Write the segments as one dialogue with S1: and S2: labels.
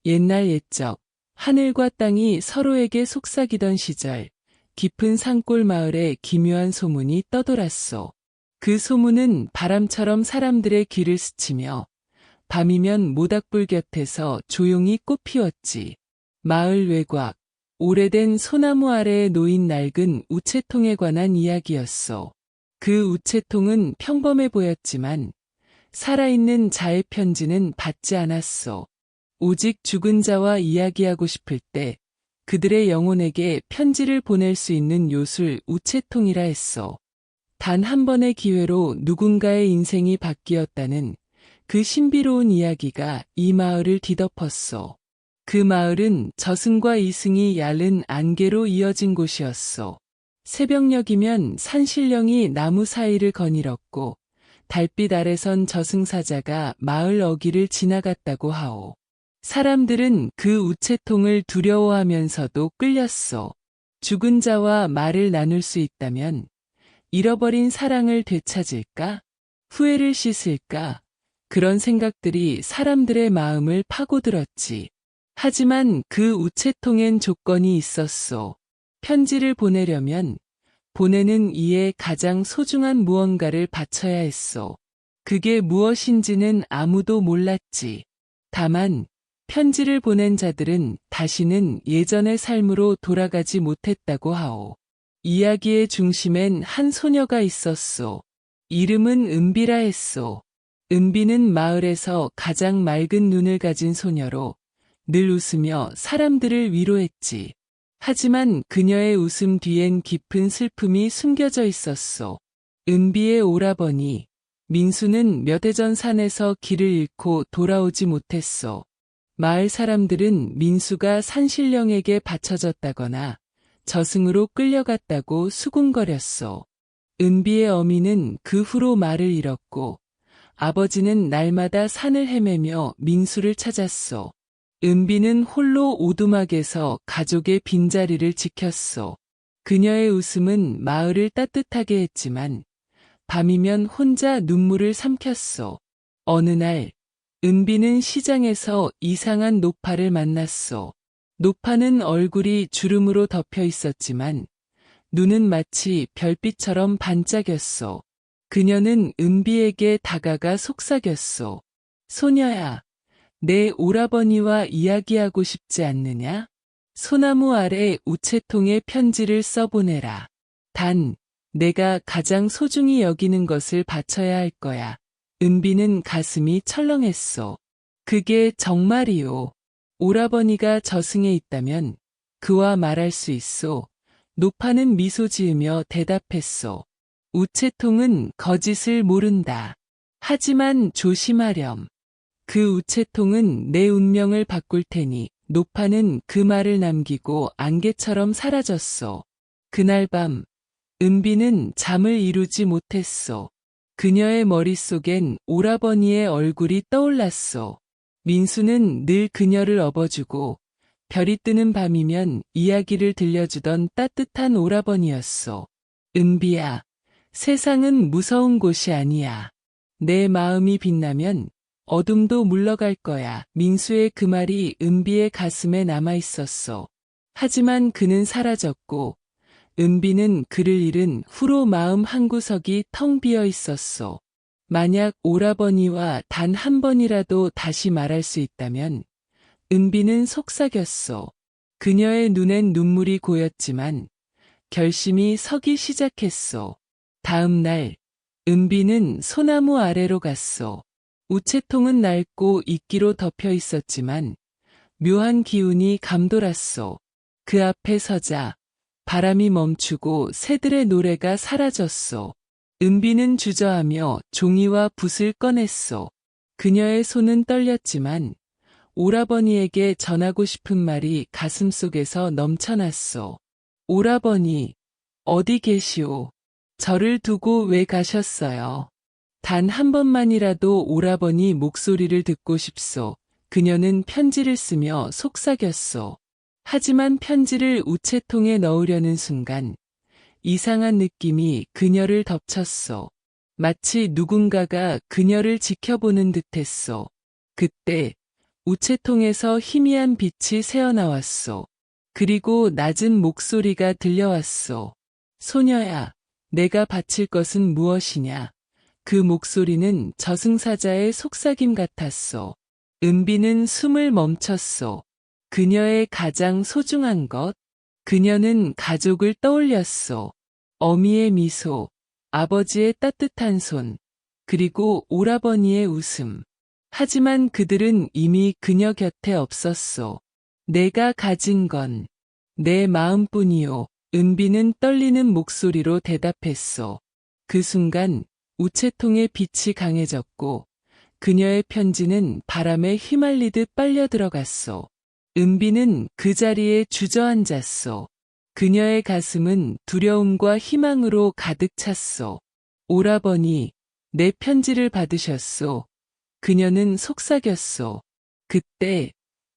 S1: 옛날 옛적, 하늘과 땅이 서로에게 속삭이던 시절, 깊은 산골 마을에 기묘한 소문이 떠돌았소. 그 소문은 바람처럼 사람들의 귀를 스치며 밤이면 모닥불 곁에서 조용히 꽃피웠지. 마을 외곽, 오래된 소나무 아래에 놓인 낡은 우체통에 관한 이야기였소. 그 우체통은 평범해 보였지만 살아있는 자의 편지는 받지 않았소. 오직 죽은 자와 이야기하고 싶을 때 그들의 영혼에게 편지를 보낼 수 있는 요술 우체통이라 했소. 단 한 번의 기회로 누군가의 인생이 바뀌었다는 그 신비로운 이야기가 이 마을을 뒤덮었소. 그 마을은 저승과 이승이 얇은 안개로 이어진 곳이었소. 새벽녘이면 산신령이 나무 사이를 거닐었고 달빛 아래선 저승사자가 마을 어귀를 지나갔다고 하오. 사람들은 그 우체통을 두려워하면서도 끌렸소. 죽은 자와 말을 나눌 수 있다면 잃어버린 사랑을 되찾을까? 후회를 씻을까? 그런 생각들이 사람들의 마음을 파고들었지. 하지만 그 우체통엔 조건이 있었소. 편지를 보내려면 보내는 이에 가장 소중한 무언가를 바쳐야 했소. 그게 무엇인지는 아무도 몰랐지. 다만 편지를 보낸 자들은 다시는 예전의 삶으로 돌아가지 못했다고 하오. 이야기의 중심엔 한 소녀가 있었소. 이름은 은비라 했소. 은비는 마을에서 가장 맑은 눈을 가진 소녀로 늘 웃으며 사람들을 위로했지. 하지만 그녀의 웃음 뒤엔 깊은 슬픔이 숨겨져 있었소. 은비의 오라버니, 민수는 몇 해 전 산에서 길을 잃고 돌아오지 못했소. 마을 사람들은 민수가 산신령에게 바쳐졌다거나 저승으로 끌려갔다고 수군거렸소. 은비의 어미는 그 후로 말을 잃었고 아버지는 날마다 산을 헤매며 민수를 찾았소. 은비는 홀로 오두막에서 가족의 빈자리를 지켰소. 그녀의 웃음은 마을을 따뜻하게 했지만 밤이면 혼자 눈물을 삼켰소. 어느 날 은비는 시장에서 이상한 노파를 만났소. 노파는 얼굴이 주름으로 덮여 있었지만 눈은 마치 별빛처럼 반짝였소. 그녀는 은비에게 다가가 속삭였소. 소녀야, 내 오라버니와 이야기하고 싶지 않느냐? 소나무 아래 우체통에 편지를 써보내라. 단, 내가 가장 소중히 여기는 것을 바쳐야 할 거야. 은비는 가슴이 철렁했소. 그게 정말이오. 오라버니가 저승에 있다면 그와 말할 수 있소. 노파는 미소 지으며 대답했소. 우체통은 거짓을 모른다. 하지만 조심하렴. 그 우체통은 내 운명을 바꿀 테니. 노파는 그 말을 남기고 안개처럼 사라졌소. 그날 밤 은비는 잠을 이루지 못했소. 그녀의 머릿속엔 오라버니의 얼굴이 떠올랐소. 민수는 늘 그녀를 업어주고 별이 뜨는 밤이면 이야기를 들려주던 따뜻한 오라버니였소. 은비야, 세상은 무서운 곳이 아니야. 내 마음이 빛나면 어둠도 물러갈 거야. 민수의 그 말이 은비의 가슴에 남아있었소. 하지만 그는 사라졌고 은비는 그를 잃은 후로 마음 한구석이 텅 비어 있었소. 만약 오라버니와 단 한 번이라도 다시 말할 수 있다면 은비는 속삭였소. 그녀의 눈엔 눈물이 고였지만 결심이 서기 시작했소. 다음 날 은비는 소나무 아래로 갔소. 우체통은 낡고 이끼로 덮여 있었지만 묘한 기운이 감돌았소. 그 앞에 서자 바람이 멈추고 새들의 노래가 사라졌소. 은비는 주저하며 종이와 붓을 꺼냈소. 그녀의 손은 떨렸지만 오라버니에게 전하고 싶은 말이 가슴속에서 넘쳐났소. 오라버니, 어디 계시오? 저를 두고 왜 가셨어요? 단 한 번만이라도 오라버니 목소리를 듣고 싶소. 그녀는 편지를 쓰며 속삭였소. 하지만 편지를 우체통에 넣으려는 순간 이상한 느낌이 그녀를 덮쳤소. 마치 누군가가 그녀를 지켜보는 듯했소. 그때 우체통에서 희미한 빛이 새어나왔소. 그리고 낮은 목소리가 들려왔소. 소녀야, 내가 바칠 것은 무엇이냐? 그 목소리는 저승사자의 속삭임 같았소. 은비는 숨을 멈췄소. 그녀의 가장 소중한 것? 그녀는 가족을 떠올렸소. 어미의 미소, 아버지의 따뜻한 손, 그리고 오라버니의 웃음. 하지만 그들은 이미 그녀 곁에 없었소. 내가 가진 건 내 마음뿐이요. 은비는 떨리는 목소리로 대답했소. 그 순간 우체통의 빛이 강해졌고 그녀의 편지는 바람에 휘말리듯 빨려 들어갔소. 은비는 그 자리에 주저앉았소. 그녀의 가슴은 두려움과 희망으로 가득 찼소. 오라버니, 내 편지를 받으셨소. 그녀는 속삭였소. 그때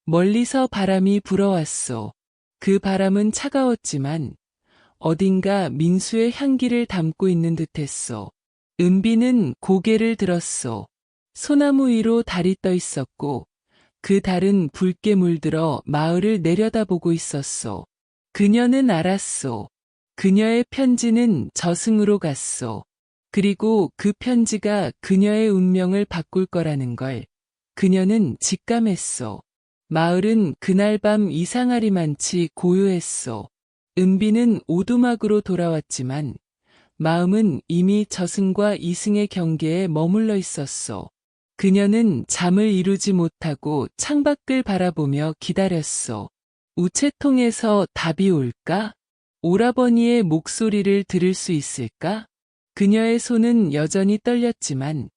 S1: 멀리서 바람이 불어왔소. 그 바람은 차가웠지만 어딘가 민수의 향기를 담고 있는 듯했소. 은비는 고개를 들었소. 소나무 위로 달이 떠 있었고 그 달은 붉게 물들어 마을을 내려다보고 있었소. 그녀는 알았소. 그녀의 편지는 저승으로 갔소. 그리고 그 편지가 그녀의 운명을 바꿀 거라는 걸 그녀는 직감했소. 마을은 그날 밤 이상하리만치 고요했소. 은비는 오두막으로 돌아왔지만 마음은 이미 저승과 이승의 경계에 머물러 있었소. 그녀는 잠을 이루지 못하고 창밖을 바라보며 기다렸소. 우체통에서 답이 올까? 오라버니의 목소리를 들을 수 있을까? 그녀의 손은 여전히 떨렸지만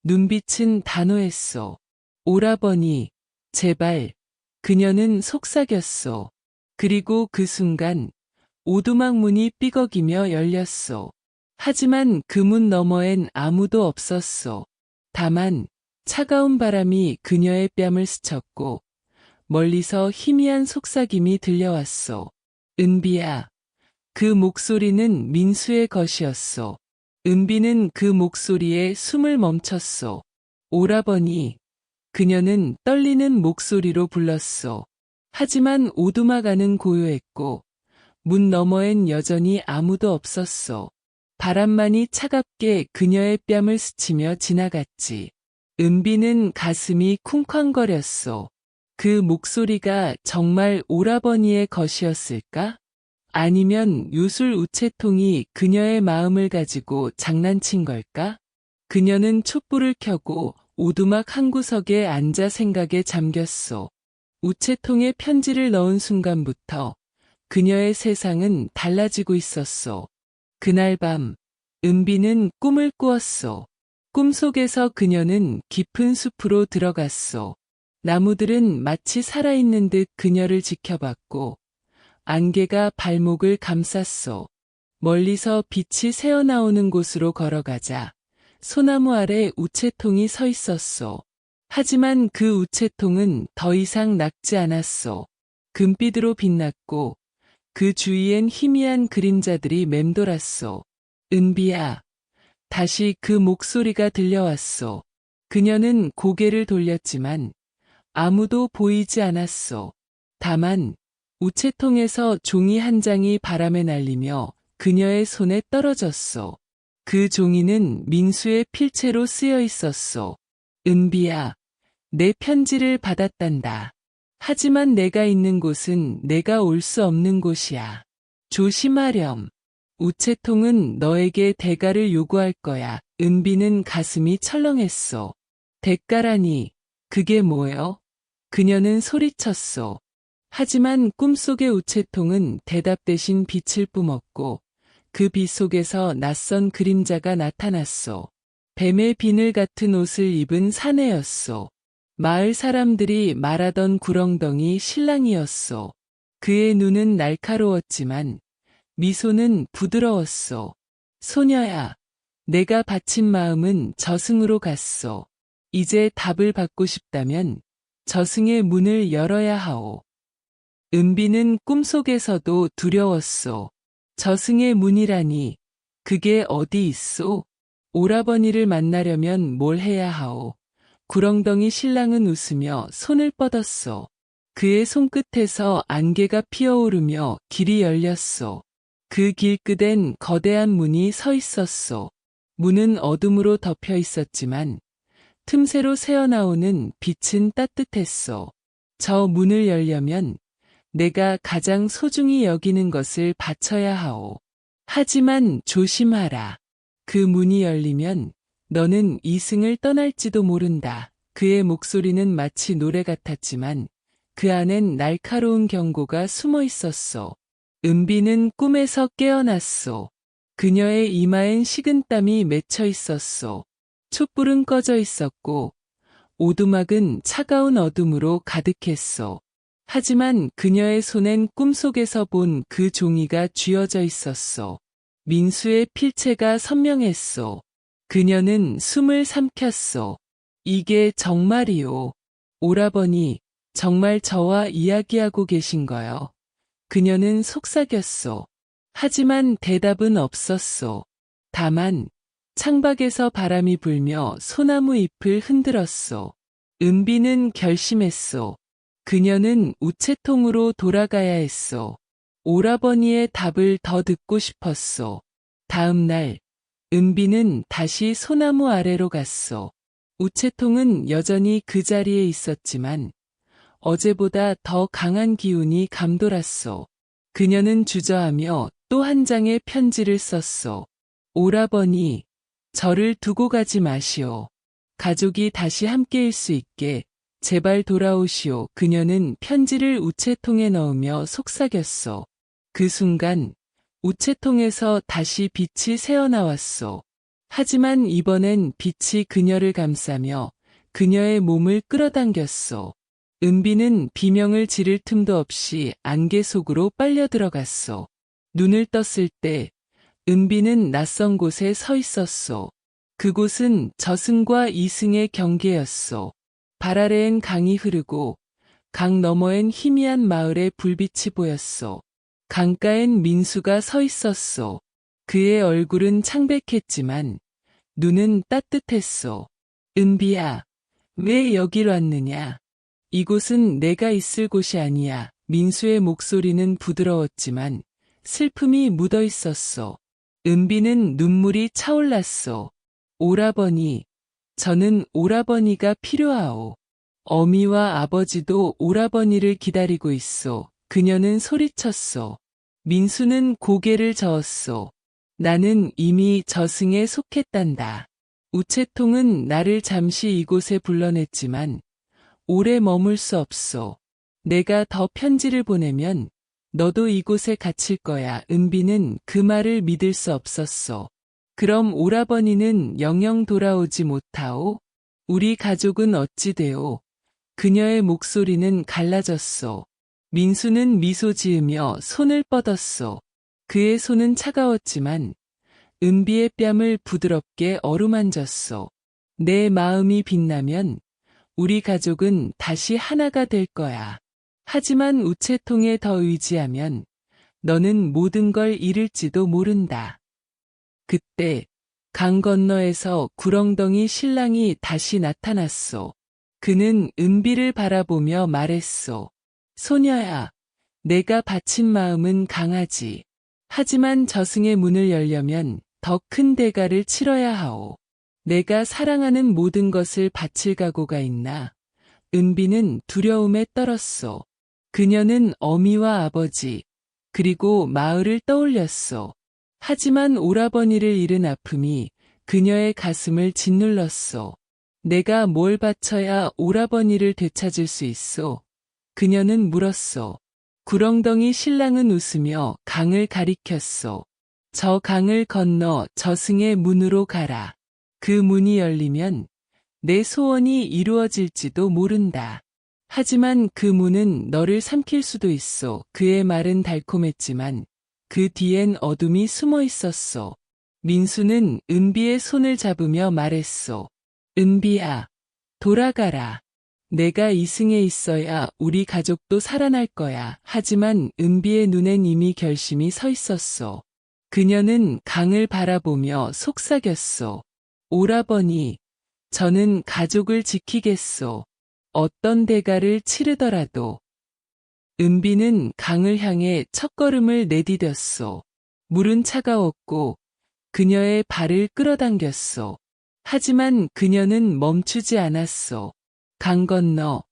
S1: 눈빛은 단호했소. 오라버니, 제발. 그녀는 속삭였소. 그리고 그 순간 오두막 문이 삐걱이며 열렸소. 하지만 그 문 너머엔 아무도 없었소. 다만 차가운 바람이 그녀의 뺨을 스쳤고 멀리서 희미한 속삭임이 들려왔소. 은비야. 그 목소리는 민수의 것이었소. 은비는 그 목소리에 숨을 멈췄소. 오라버니. 그녀는 떨리는 목소리로 불렀소. 하지만 오두막 안은 고요했고 문 너머엔 여전히 아무도 없었소. 바람만이 차갑게 그녀의 뺨을 스치며 지나갔지. 은비는 가슴이 쿵쾅거렸소. 그 목소리가 정말 오라버니의 것이었을까? 아니면 요술 우체통이 그녀의 마음을 가지고 장난친 걸까? 그녀는 촛불을 켜고 오두막 한 구석에 앉아 생각에 잠겼소. 우체통에 편지를 넣은 순간부터 그녀의 세상은 달라지고 있었소. 그날 밤, 은비는 꿈을 꾸었소. 꿈속에서 그녀는 깊은 숲으로 들어갔소. 나무들은 마치 살아있는 듯 그녀를 지켜봤고, 안개가 발목을 감쌌소. 멀리서 빛이 새어나오는 곳으로 걸어가자 소나무 아래 우체통이 서 있었소. 하지만 그 우체통은 더 이상 낡지 않았소. 금빛으로 빛났고 그 주위엔 희미한 그림자들이 맴돌았소. 은비야. 다시 그 목소리가 들려왔소. 그녀는 고개를 돌렸지만 아무도 보이지 않았소. 다만 우체통에서 종이 한 장이 바람에 날리며 그녀의 손에 떨어졌소. 그 종이는 민수의 필체로 쓰여 있었소. 은비야, 내 편지를 받았단다. 하지만 내가 있는 곳은 내가 올 수 없는 곳이야. 조심하렴. 우체통은 너에게 대가를 요구할 거야. 은비는 가슴이 철렁했소. 대가라니, 그게 뭐요? 그녀는 소리쳤소. 하지만 꿈속의 우체통은 대답 대신 빛을 뿜었고 그 빛 속에서 낯선 그림자가 나타났소. 뱀의 비늘 같은 옷을 입은 사내였소. 마을 사람들이 말하던 구렁덩이 신랑이었소. 그의 눈은 날카로웠지만 미소는 부드러웠소. 소녀야, 내가 바친 마음은 저승으로 갔소. 이제 답을 받고 싶다면 저승의 문을 열어야 하오. 은비는 꿈속에서도 두려웠소. 저승의 문이라니, 그게 어디 있소? 오라버니를 만나려면 뭘 해야 하오? 구렁덩이 신랑은 웃으며 손을 뻗었소. 그의 손끝에서 안개가 피어오르며 길이 열렸소. 그 길 끝엔 거대한 문이 서 있었소. 문은 어둠으로 덮여 있었지만 틈새로 새어나오는 빛은 따뜻했소. 저 문을 열려면 내가 가장 소중히 여기는 것을 바쳐야 하오. 하지만 조심하라. 그 문이 열리면 너는 이승을 떠날지도 모른다. 그의 목소리는 마치 노래 같았지만 그 안엔 날카로운 경고가 숨어 있었소. 은비는 꿈에서 깨어났소. 그녀의 이마엔 식은땀이 맺혀 있었소. 촛불은 꺼져 있었고 오두막은 차가운 어둠으로 가득했소. 하지만 그녀의 손엔 꿈속에서 본 그 종이가 쥐어져 있었소. 민수의 필체가 선명했소. 그녀는 숨을 삼켰소. 이게 정말이오. 오라버니, 정말 저와 이야기하고 계신 거요. 그녀는 속삭였소. 하지만 대답은 없었소. 다만 창밖에서 바람이 불며 소나무 잎을 흔들었소. 은비는 결심했소. 그녀는 우체통으로 돌아가야 했소. 오라버니의 답을 더 듣고 싶었소. 다음 날, 은비는 다시 소나무 아래로 갔소. 우체통은 여전히 그 자리에 있었지만 어제보다 더 강한 기운이 감돌았소. 그녀는 주저하며 또 한 장의 편지를 썼소. 오라버니, 저를 두고 가지 마시오. 가족이 다시 함께일 수 있게 제발 돌아오시오. 그녀는 편지를 우체통에 넣으며 속삭였소. 그 순간 우체통에서 다시 빛이 새어나왔소. 하지만 이번엔 빛이 그녀를 감싸며 그녀의 몸을 끌어당겼소. 은비는 비명을 지를 틈도 없이 안개 속으로 빨려 들어갔소. 눈을 떴을 때 은비는 낯선 곳에 서 있었소. 그곳은 저승과 이승의 경계였소. 발 아래엔 강이 흐르고 강 너머엔 희미한 마을의 불빛이 보였소. 강가엔 민수가 서 있었소. 그의 얼굴은 창백했지만 눈은 따뜻했소. 은비야, 왜 여길 왔느냐? 이곳은 내가 있을 곳이 아니야. 민수의 목소리는 부드러웠지만 슬픔이 묻어 있었소. 은비는 눈물이 차올랐소. 오라버니, 저는 오라버니가 필요하오. 어미와 아버지도 오라버니를 기다리고 있소. 그녀는 소리쳤소. 민수는 고개를 저었소. 나는 이미 저승에 속했단다. 우체통은 나를 잠시 이곳에 불러냈지만 오래 머물 수 없소. 내가 더 편지를 보내면 너도 이곳에 갇힐 거야. 은비는 그 말을 믿을 수 없었소. 그럼 오라버니는 영영 돌아오지 못하오? 우리 가족은 어찌 되오? 그녀의 목소리는 갈라졌소. 민수는 미소 지으며 손을 뻗었소. 그의 손은 차가웠지만 은비의 뺨을 부드럽게 어루만졌소. 내 마음이 빛나면 우리 가족은 다시 하나가 될 거야. 하지만 우체통에 더 의지하면 너는 모든 걸 잃을지도 모른다. 그때 강 건너에서 구렁덩이 신랑이 다시 나타났소. 그는 은비를 바라보며 말했소. 소녀야, 내가 바친 마음은 강하지. 하지만 저승의 문을 열려면 더 큰 대가를 치러야 하오. 내가 사랑하는 모든 것을 바칠 각오가 있나? 은비는 두려움에 떨었소. 그녀는 어미와 아버지, 그리고 마을을 떠올렸소. 하지만 오라버니를 잃은 아픔이 그녀의 가슴을 짓눌렀소. 내가 뭘 바쳐야 오라버니를 되찾을 수 있소? 그녀는 물었소. 구렁덩이 신랑은 웃으며 강을 가리켰소. 저 강을 건너 저승의 문으로 가라. 그 문이 열리면 내 소원이 이루어질지도 모른다. 하지만 그 문은 너를 삼킬 수도 있소. 그의 말은 달콤했지만 그 뒤엔 어둠이 숨어 있었소. 민수는 은비의 손을 잡으며 말했소. 은비야, 돌아가라. 내가 이승에 있어야 우리 가족도 살아날 거야. 하지만 은비의 눈엔 이미 결심이 서 있었소. 그녀는 강을 바라보며 속삭였소. 오라버니, 저는 가족을 지키겠소. 어떤 대가를 치르더라도. 은비는 강을 향해 첫걸음을 내디뎠소. 물은 차가웠고 그녀의 발을 끌어당겼소. 하지만 그녀는 멈추지 않았소. 강 건너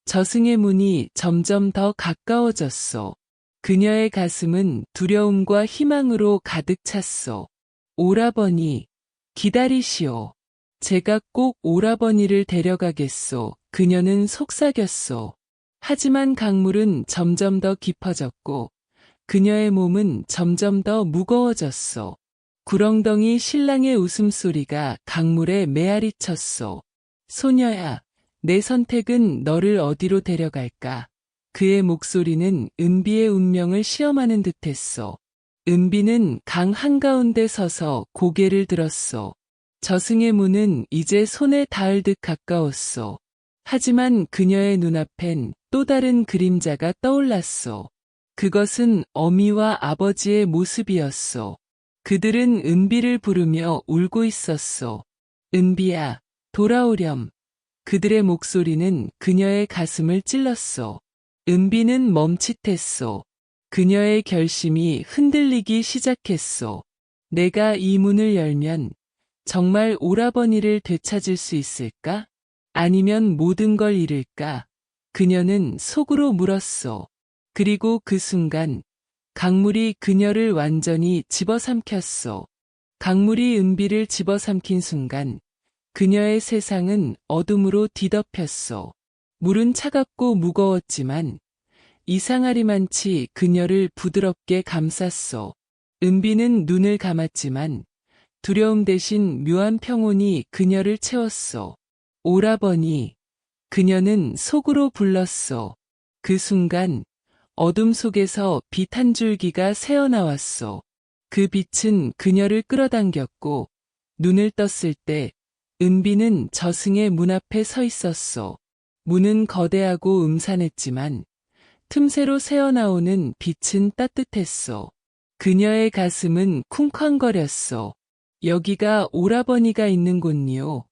S1: 저승의 문이 점점 더 가까워졌소. 그녀의 가슴은 두려움과 희망으로 가득 찼소. 오라버니, 기다리시오. 제가 꼭 오라버니를 데려가겠소. 그녀는 속삭였소. 하지만 강물은 점점 더 깊어졌고 그녀의 몸은 점점 더 무거워졌소. 구렁덩이 신랑의 웃음소리가 강물에 메아리쳤소. 소녀야, 내 선택은 너를 어디로 데려갈까? 그의 목소리는 은비의 운명을 시험하는 듯했소. 은비는 강 한가운데 서서 고개를 들었소. 저승의 문은 이제 손에 닿을 듯 가까웠소. 하지만 그녀의 눈앞엔 또 다른 그림자가 떠올랐소. 그것은 어미와 아버지의 모습이었소. 그들은 은비를 부르며 울고 있었소. 은비야, 돌아오렴. 그들의 목소리는 그녀의 가슴을 찔렀소. 은비는 멈칫했소. 그녀의 결심이 흔들리기 시작했소. 내가 이 문을 열면 정말 오라버니를 되찾을 수 있을까? 아니면 모든 걸 잃을까? 그녀는 속으로 물었소. 그리고 그 순간 강물이 그녀를 완전히 집어삼켰소. 강물이 은비를 집어삼킨 순간 그녀의 세상은 어둠으로 뒤덮였소. 물은 차갑고 무거웠지만 이상하리만치 그녀를 부드럽게 감쌌소. 은비는 눈을 감았지만 두려움 대신 묘한 평온이 그녀를 채웠소. 오라버니, 그녀는 속으로 불렀소. 그 순간 어둠 속에서 빛 한 줄기가 새어나왔소. 그 빛은 그녀를 끌어당겼고 눈을 떴을 때 은비는 저승의 문 앞에 서 있었소. 문은 거대하고 음산했지만 틈새로 새어나오는 빛은 따뜻했소. 그녀의 가슴은 쿵쾅거렸소. 여기가 오라버니가 있는 곳이요.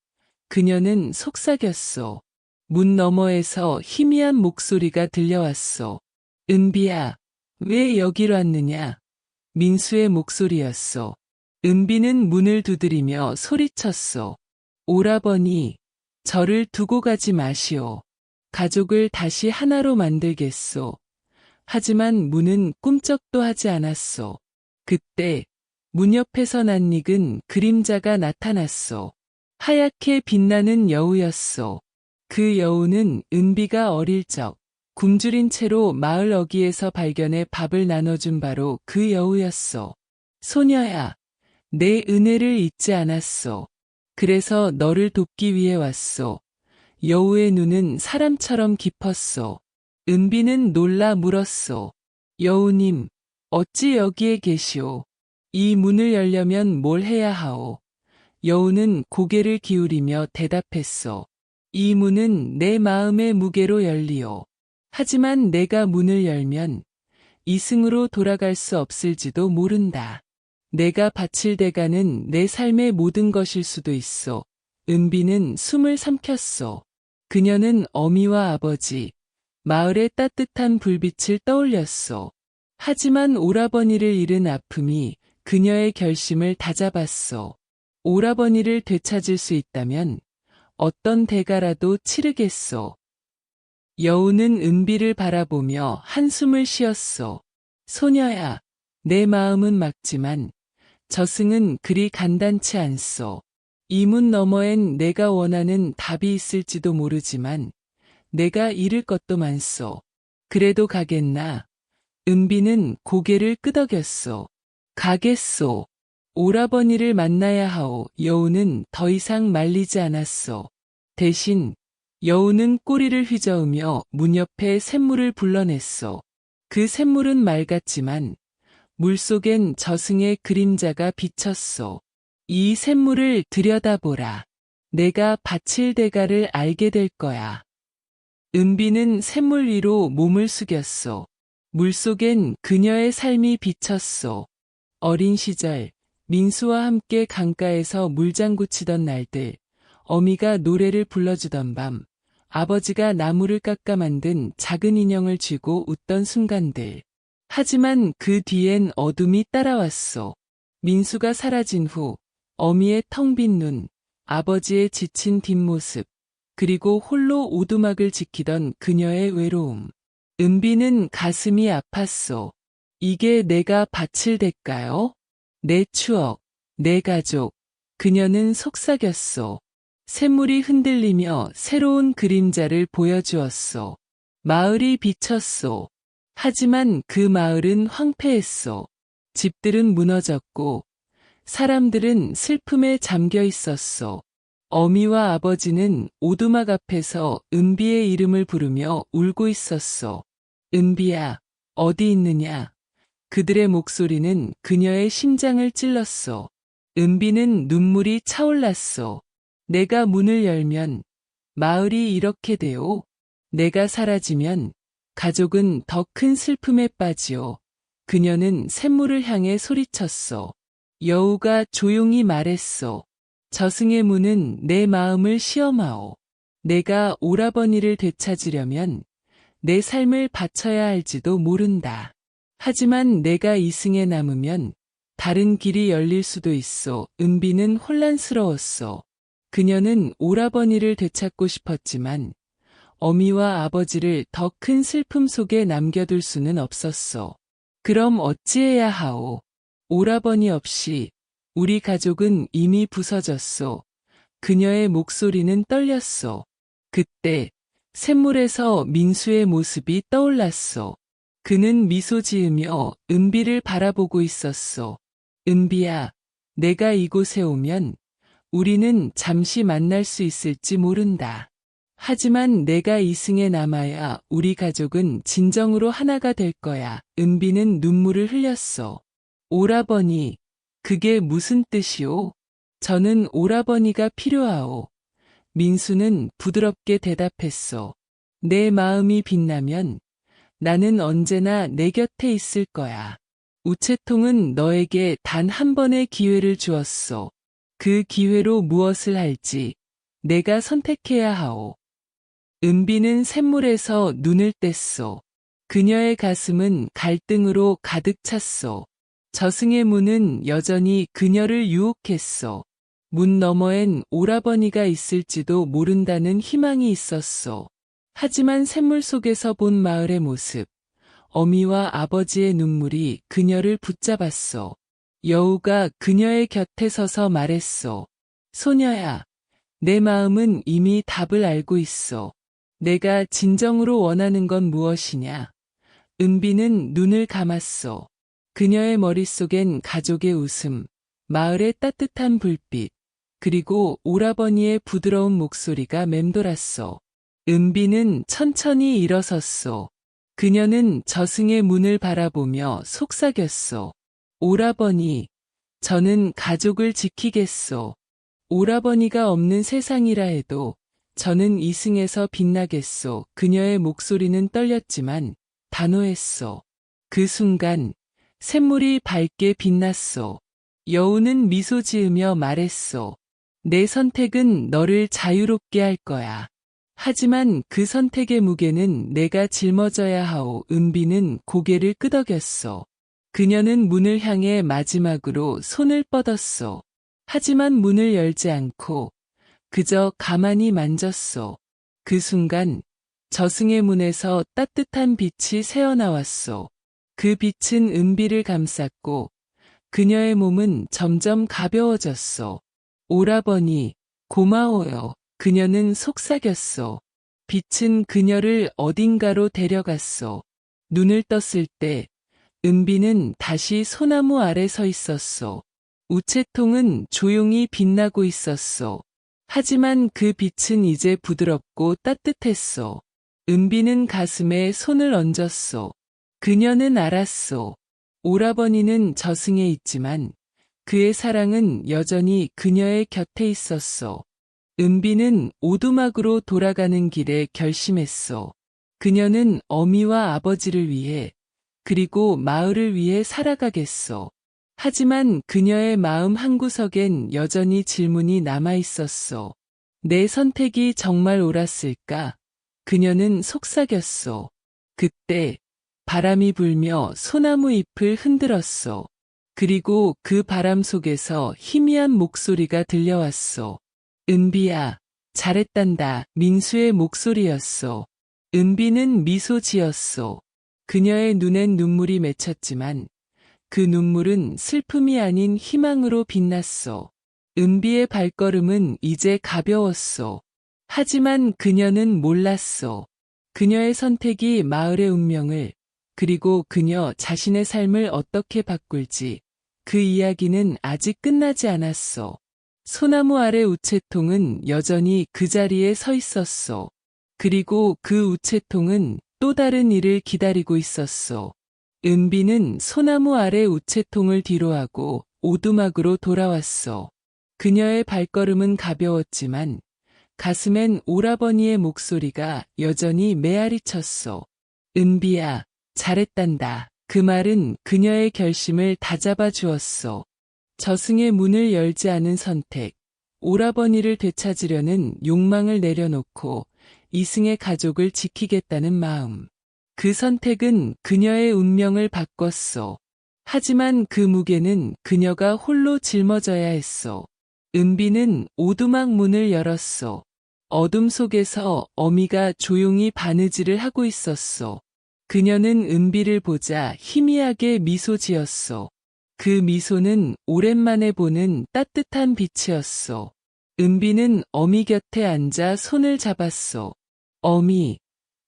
S1: 그녀는 속삭였소. 문 너머에서 희미한 목소리가 들려왔소. 은비야, 왜 여기로 왔느냐? 민수의 목소리였소. 은비는 문을 두드리며 소리쳤소. 오라버니, 저를 두고 가지 마시오. 가족을 다시 하나로 만들겠소. 하지만 문은 꿈쩍도 하지 않았소. 그때 문 옆에서 낯익은 그림자가 나타났소. 하얗게 빛나는 여우였소. 그 여우는 은비가 어릴 적 굶주린 채로 마을 어귀에서 발견해 밥을 나눠준 바로 그 여우였소. 소녀야, 내 은혜를 잊지 않았소. 그래서 너를 돕기 위해 왔소. 여우의 눈은 사람처럼 깊었소. 은비는 놀라 물었소. 여우님, 어찌 여기에 계시오? 이 문을 열려면 뭘 해야 하오? 여우는 고개를 기울이며 대답했소. 이 문은 내 마음의 무게로 열리오. 하지만 내가 문을 열면 이승으로 돌아갈 수 없을지도 모른다. 내가 바칠 대가는 내 삶의 모든 것일 수도 있어. 은비는 숨을 삼켰소. 그녀는 어미와 아버지, 마을의 따뜻한 불빛을 떠올렸소. 하지만 오라버니를 잃은 아픔이 그녀의 결심을 다잡았소. 오라버니를 되찾을 수 있다면 어떤 대가라도 치르겠소. 여우는 은비를 바라보며 한숨을 쉬었소. 소녀야, 내 마음은 막지만 저승은 그리 간단치 않소. 이 문 너머엔 내가 원하는 답이 있을지도 모르지만 내가 잃을 것도 많소. 그래도 가겠나? 은비는 고개를 끄덕였소. 가겠소. 오라버니를 만나야 하오. 여우는 더 이상 말리지 않았소. 대신 여우는 꼬리를 휘저으며 문 옆에 샘물을 불러냈소. 그 샘물은 맑았지만 물속엔 저승의 그림자가 비쳤소. 이 샘물을 들여다보라. 내가 바칠 대가를 알게 될 거야. 은비는 샘물 위로 몸을 숙였소. 물속엔 그녀의 삶이 비쳤소. 어린 시절 민수와 함께 강가에서 물장구 치던 날들, 어미가 노래를 불러주던 밤, 아버지가 나무를 깎아 만든 작은 인형을 쥐고 웃던 순간들. 하지만 그 뒤엔 어둠이 따라왔소. 민수가 사라진 후 어미의 텅 빈 눈, 아버지의 지친 뒷모습, 그리고 홀로 오두막을 지키던 그녀의 외로움. 은비는 가슴이 아팠소. 이게 내가 바칠 대가요? 내 추억, 내 가족. 그녀는 속삭였소. 샘물이 흔들리며 새로운 그림자를 보여주었소. 마을이 비쳤소. 하지만 그 마을은 황폐했소. 집들은 무너졌고 사람들은 슬픔에 잠겨 있었소. 어미와 아버지는 오두막 앞에서 은비의 이름을 부르며 울고 있었소. 은비야, 어디 있느냐? 그들의 목소리는 그녀의 심장을 찔렀소. 은비는 눈물이 차올랐소. 내가 문을 열면 마을이 이렇게 되오. 내가 사라지면 가족은 더 큰 슬픔에 빠지오. 그녀는 샘물을 향해 소리쳤소. 여우가 조용히 말했소. 저승의 문은 내 마음을 시험하오. 내가 오라버니를 되찾으려면 내 삶을 바쳐야 할지도 모른다. 하지만 내가 이승에 남으면 다른 길이 열릴 수도 있소. 은비는 혼란스러웠소. 그녀는 오라버니를 되찾고 싶었지만 어미와 아버지를 더 큰 슬픔 속에 남겨둘 수는 없었소. 그럼 어찌해야 하오? 오라버니 없이 우리 가족은 이미 부서졌소. 그녀의 목소리는 떨렸소. 그때 샘물에서 민수의 모습이 떠올랐소. 그는 미소 지으며 은비를 바라보고 있었소. 은비야, 내가 이곳에 오면 우리는 잠시 만날 수 있을지 모른다. 하지만 내가 이승에 남아야 우리 가족은 진정으로 하나가 될 거야. 은비는 눈물을 흘렸소. 오라버니, 그게 무슨 뜻이오? 저는 오라버니가 필요하오. 민수는 부드럽게 대답했소. 내 마음이 빛나면 나는 언제나 내 곁에 있을 거야. 우체통은 너에게 단 한 번의 기회를 주었소. 그 기회로 무엇을 할지 내가 선택해야 하오. 은비는 샘물에서 눈을 뗐소. 그녀의 가슴은 갈등으로 가득 찼소. 저승의 문은 여전히 그녀를 유혹했소. 문 너머엔 오라버니가 있을지도 모른다는 희망이 있었소. 하지만 샘물 속에서 본 마을의 모습, 어미와 아버지의 눈물이 그녀를 붙잡았소. 여우가 그녀의 곁에 서서 말했소. 소녀야, 내 마음은 이미 답을 알고 있어. 내가 진정으로 원하는 건 무엇이냐? 은비는 눈을 감았소. 그녀의 머릿속엔 가족의 웃음, 마을의 따뜻한 불빛, 그리고 오라버니의 부드러운 목소리가 맴돌았소. 은비는 천천히 일어섰소. 그녀는 저승의 문을 바라보며 속삭였소. 오라버니, 저는 가족을 지키겠소. 오라버니가 없는 세상이라 해도 저는 이승에서 빛나겠소. 그녀의 목소리는 떨렸지만 단호했소. 그 순간 샘물이 밝게 빛났소. 여우는 미소 지으며 말했소. 내 선택은 너를 자유롭게 할 거야. 하지만 그 선택의 무게는 내가 짊어져야 하오. 은비는 고개를 끄덕였소. 그녀는 문을 향해 마지막으로 손을 뻗었소. 하지만 문을 열지 않고 그저 가만히 만졌소. 그 순간 저승의 문에서 따뜻한 빛이 새어나왔소. 그 빛은 은비를 감쌌고 그녀의 몸은 점점 가벼워졌소. 오라버니, 고마워요. 그녀는 속삭였소. 빛은 그녀를 어딘가로 데려갔소. 눈을 떴을 때 은비는 다시 소나무 아래 서 있었소. 우체통은 조용히 빛나고 있었소. 하지만 그 빛은 이제 부드럽고 따뜻했소. 은비는 가슴에 손을 얹었소. 그녀는 알았소. 오라버니는 저승에 있지만 그의 사랑은 여전히 그녀의 곁에 있었소. 은비는 오두막으로 돌아가는 길에 결심했소. 그녀는 어미와 아버지를 위해 그리고 마을을 위해 살아가겠소. 하지만 그녀의 마음 한구석엔 여전히 질문이 남아 있었소. 내 선택이 정말 옳았을까? 그녀는 속삭였소. 그때 바람이 불며 소나무 잎을 흔들었소. 그리고 그 바람 속에서 희미한 목소리가 들려왔소. 은비야, 잘했단다. 민수의 목소리였소. 은비는 미소 지었소. 그녀의 눈엔 눈물이 맺혔지만 그 눈물은 슬픔이 아닌 희망으로 빛났소. 은비의 발걸음은 이제 가벼웠소. 하지만 그녀는 몰랐소. 그녀의 선택이 마을의 운명을, 그리고 그녀 자신의 삶을 어떻게 바꿀지, 그 이야기는 아직 끝나지 않았소. 소나무 아래 우체통은 여전히 그 자리에 서 있었소. 그리고 그 우체통은 또 다른 일을 기다리고 있었소. 은비는 소나무 아래 우체통을 뒤로하고 오두막으로 돌아왔소. 그녀의 발걸음은 가벼웠지만 가슴엔 오라버니의 목소리가 여전히 메아리쳤소. 은비야, 잘했단다. 그 말은 그녀의 결심을 다잡아 주었소. 저승의 문을 열지 않은 선택, 오라버니를 되찾으려는 욕망을 내려놓고 이승의 가족을 지키겠다는 마음. 그 선택은 그녀의 운명을 바꿨소. 하지만 그 무게는 그녀가 홀로 짊어져야 했소. 은비는 오두막 문을 열었소. 어둠 속에서 어미가 조용히 바느질을 하고 있었소. 그녀는 은비를 보자 희미하게 미소 지었소. 그 미소는 오랜만에 보는 따뜻한 빛이었소. 은비는 어미 곁에 앉아 손을 잡았소. 어미,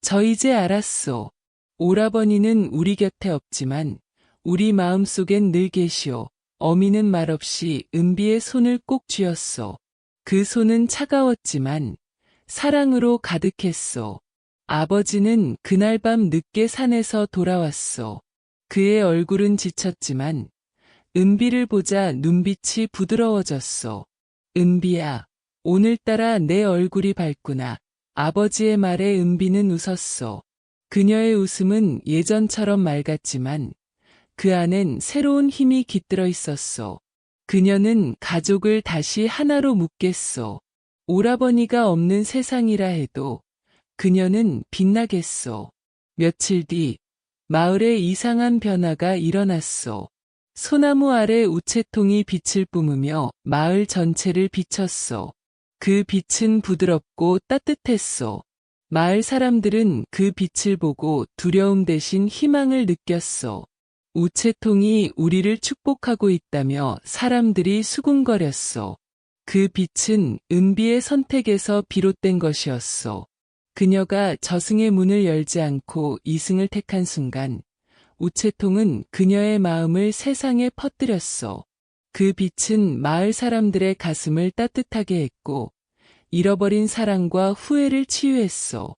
S1: 저 이제 알았소. 오라버니는 우리 곁에 없지만 우리 마음속엔 늘 계시오. 어미는 말없이 은비의 손을 꼭 쥐었소. 그 손은 차가웠지만 사랑으로 가득했소. 아버지는 그날 밤 늦게 산에서 돌아왔소. 그의 얼굴은 지쳤지만 은비를 보자 눈빛이 부드러워졌소. 은비야, 오늘따라 내 얼굴이 밝구나. 아버지의 말에 은비는 웃었소. 그녀의 웃음은 예전처럼 맑았지만 그 안엔 새로운 힘이 깃들어 있었소. 그녀는 가족을 다시 하나로 묶겠소. 오라버니가 없는 세상이라 해도 그녀는 빛나겠소. 며칠 뒤 마을에 이상한 변화가 일어났소. 소나무 아래 우체통이 빛을 뿜으며 마을 전체를 비췄소. 그 빛은 부드럽고 따뜻했소. 마을 사람들은 그 빛을 보고 두려움 대신 희망을 느꼈소. 우체통이 우리를 축복하고 있다며 사람들이 수군거렸소. 그 빛은 은비의 선택에서 비롯된 것이었소. 그녀가 저승의 문을 열지 않고 이승을 택한 순간 우체통은 그녀의 마음을 세상에 퍼뜨렸소. 그 빛은 마을 사람들의 가슴을 따뜻하게 했고 잃어버린 사랑과 후회를 치유했소.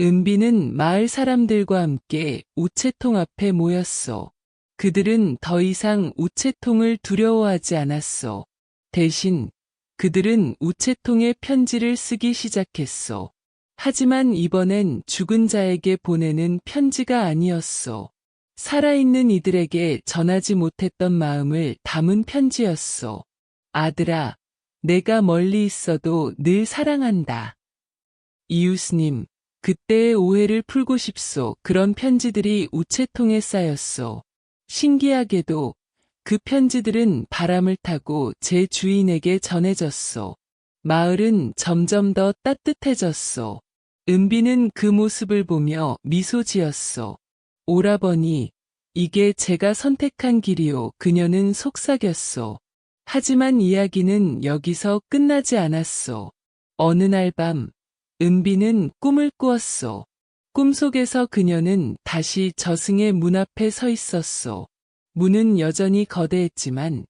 S1: 은비는 마을 사람들과 함께 우체통 앞에 모였소. 그들은 더 이상 우체통을 두려워하지 않았소. 대신 그들은 우체통에 편지를 쓰기 시작했소. 하지만 이번엔 죽은 자에게 보내는 편지가 아니었소. 살아있는 이들에게 전하지 못했던 마음을 담은 편지였소. 아들아, 내가 멀리 있어도 늘 사랑한다. 이웃님, 그때의 오해를 풀고 싶소. 그런 편지들이 우체통에 쌓였소. 신기하게도 그 편지들은 바람을 타고 제 주인에게 전해졌소. 마을은 점점 더 따뜻해졌소. 은비는 그 모습을 보며 미소 지었소. 오라버니, 이게 제가 선택한 길이요. 그녀는 속삭였소. 하지만 이야기는 여기서 끝나지 않았소. 어느 날 밤, 은비는 꿈을 꾸었소. 꿈속에서 그녀는 다시 저승의 문 앞에 서 있었소. 문은 여전히 거대했지만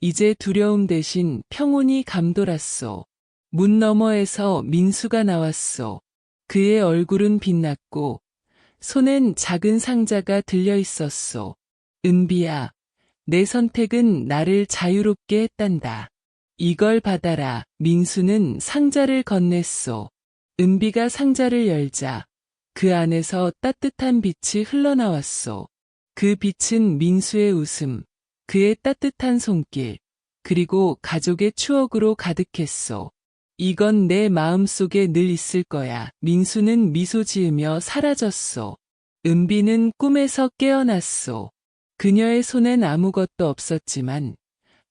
S1: 이제 두려움 대신 평온이 감돌았소. 문 너머에서 민수가 나왔소. 그의 얼굴은 빛났고 손엔 작은 상자가 들려 있었소. 은비야, 내 선택은 나를 자유롭게 했단다. 이걸 받아라. 민수는 상자를 건넸소. 은비가 상자를 열자 그 안에서 따뜻한 빛이 흘러나왔소. 그 빛은 민수의 웃음, 그의 따뜻한 손길, 그리고 가족의 추억으로 가득했소. 이건 내 마음속에 늘 있을 거야. 민수는 미소 지으며 사라졌소. 은비는 꿈에서 깨어났소. 그녀의 손엔 아무것도 없었지만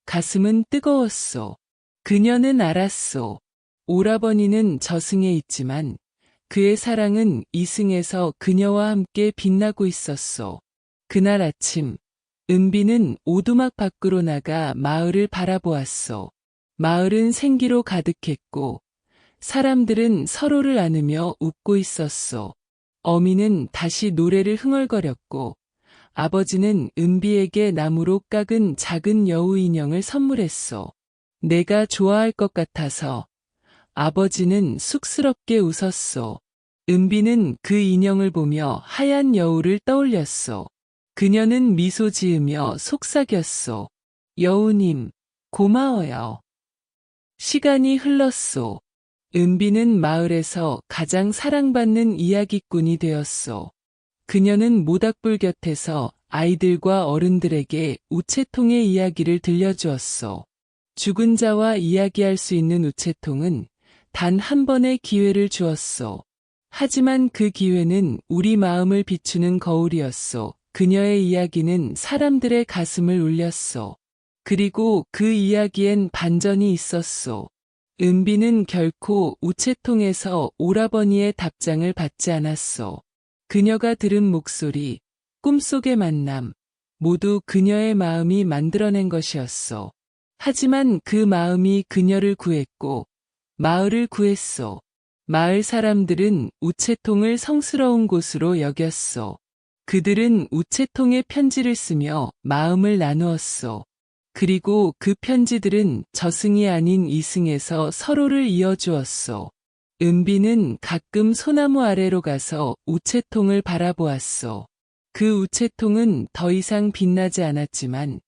S1: 가슴은 뜨거웠소. 그녀는 알았소. 오라버니는 저승에 있지만 그의 사랑은 이승에서 그녀와 함께 빛나고 있었소. 그날 아침, 은비는 오두막 밖으로 나가 마을을 바라보았소. 마을은 생기로 가득했고 사람들은 서로를 안으며 웃고 있었소. 어미는 다시 노래를 흥얼거렸고 아버지는 은비에게 나무로 깎은 작은 여우 인형을 선물했소. 내가 좋아할 것 같아서. 아버지는 쑥스럽게 웃었소. 은비는 그 인형을 보며 하얀 여우를 떠올렸소. 그녀는 미소 지으며 속삭였소. 여우님, 고마워요. 시간이 흘렀소. 은비는 마을에서 가장 사랑받는 이야기꾼이 되었소. 그녀는 모닥불 곁에서 아이들과 어른들에게 우체통의 이야기를 들려주었소. 죽은 자와 이야기할 수 있는 우체통은 단 한 번의 기회를 주었소. 하지만 그 기회는 우리 마음을 비추는 거울이었소. 그녀의 이야기는 사람들의 가슴을 울렸소. 그리고 그 이야기엔 반전이 있었소. 은비는 결코 우체통에서 오라버니의 답장을 받지 않았소. 그녀가 들은 목소리, 꿈속의 만남, 모두 그녀의 마음이 만들어낸 것이었소. 하지만 그 마음이 그녀를 구했고 마을을 구했소. 마을 사람들은 우체통을 성스러운 곳으로 여겼소. 그들은 우체통에 편지를 쓰며 마음을 나누었소. 그리고 그 편지들은 저승이 아닌 이승에서 서로를 이어주었소. 은비는 가끔 소나무 아래로 가서 우체통을 바라보았소. 그 우체통은 더 이상 빛나지 않았지만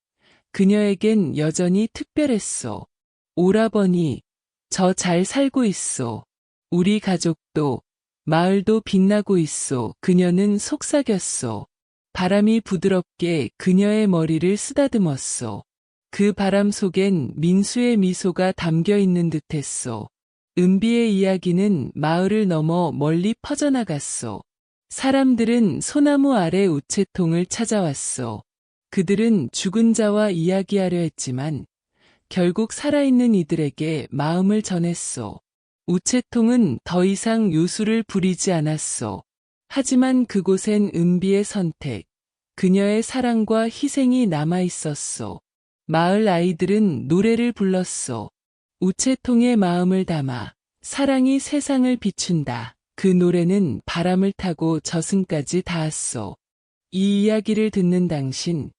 S1: 그녀에겐 여전히 특별했소. 오라버니, 저 잘 살고 있소. 우리 가족도, 마을도 빛나고 있소. 그녀는 속삭였소. 바람이 부드럽게 그녀의 머리를 쓰다듬었소. 그 바람 속엔 민수의 미소가 담겨 있는 듯했소. 은비의 이야기는 마을을 넘어 멀리 퍼져나갔소. 사람들은 소나무 아래 우체통을 찾아왔소. 그들은 죽은 자와 이야기하려 했지만 결국 살아있는 이들에게 마음을 전했소. 우체통은 더 이상 요술을 부리지 않았소. 하지만 그곳엔 은비의 선택, 그녀의 사랑과 희생이 남아있었소. 마을 아이들은 노래를 불렀소. 우체통에 마음을 담아 사랑이 세상을 비춘다. 그 노래는 바람을 타고 저승까지 닿았소. 이 이야기를 듣는 당신,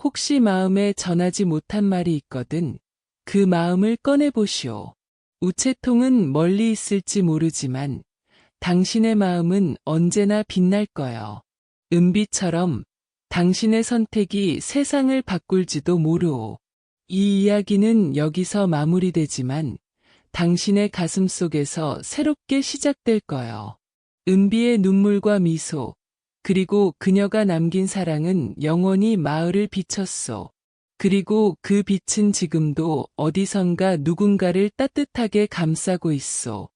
S1: 혹시 마음에 전하지 못한 말이 있거든 그 마음을 꺼내보시오. 우체통은 멀리 있을지 모르지만 당신의 마음은 언제나 빛날 거요. 은비처럼 당신의 선택이 세상을 바꿀지도 모르오. 이 이야기는 여기서 마무리되지만 당신의 가슴 속에서 새롭게 시작될 거요. 은비의 눈물과 미소, 그리고 그녀가 남긴 사랑은 영원히 마을을 비췄소. 그리고 그 빛은 지금도 어디선가 누군가를 따뜻하게 감싸고 있소.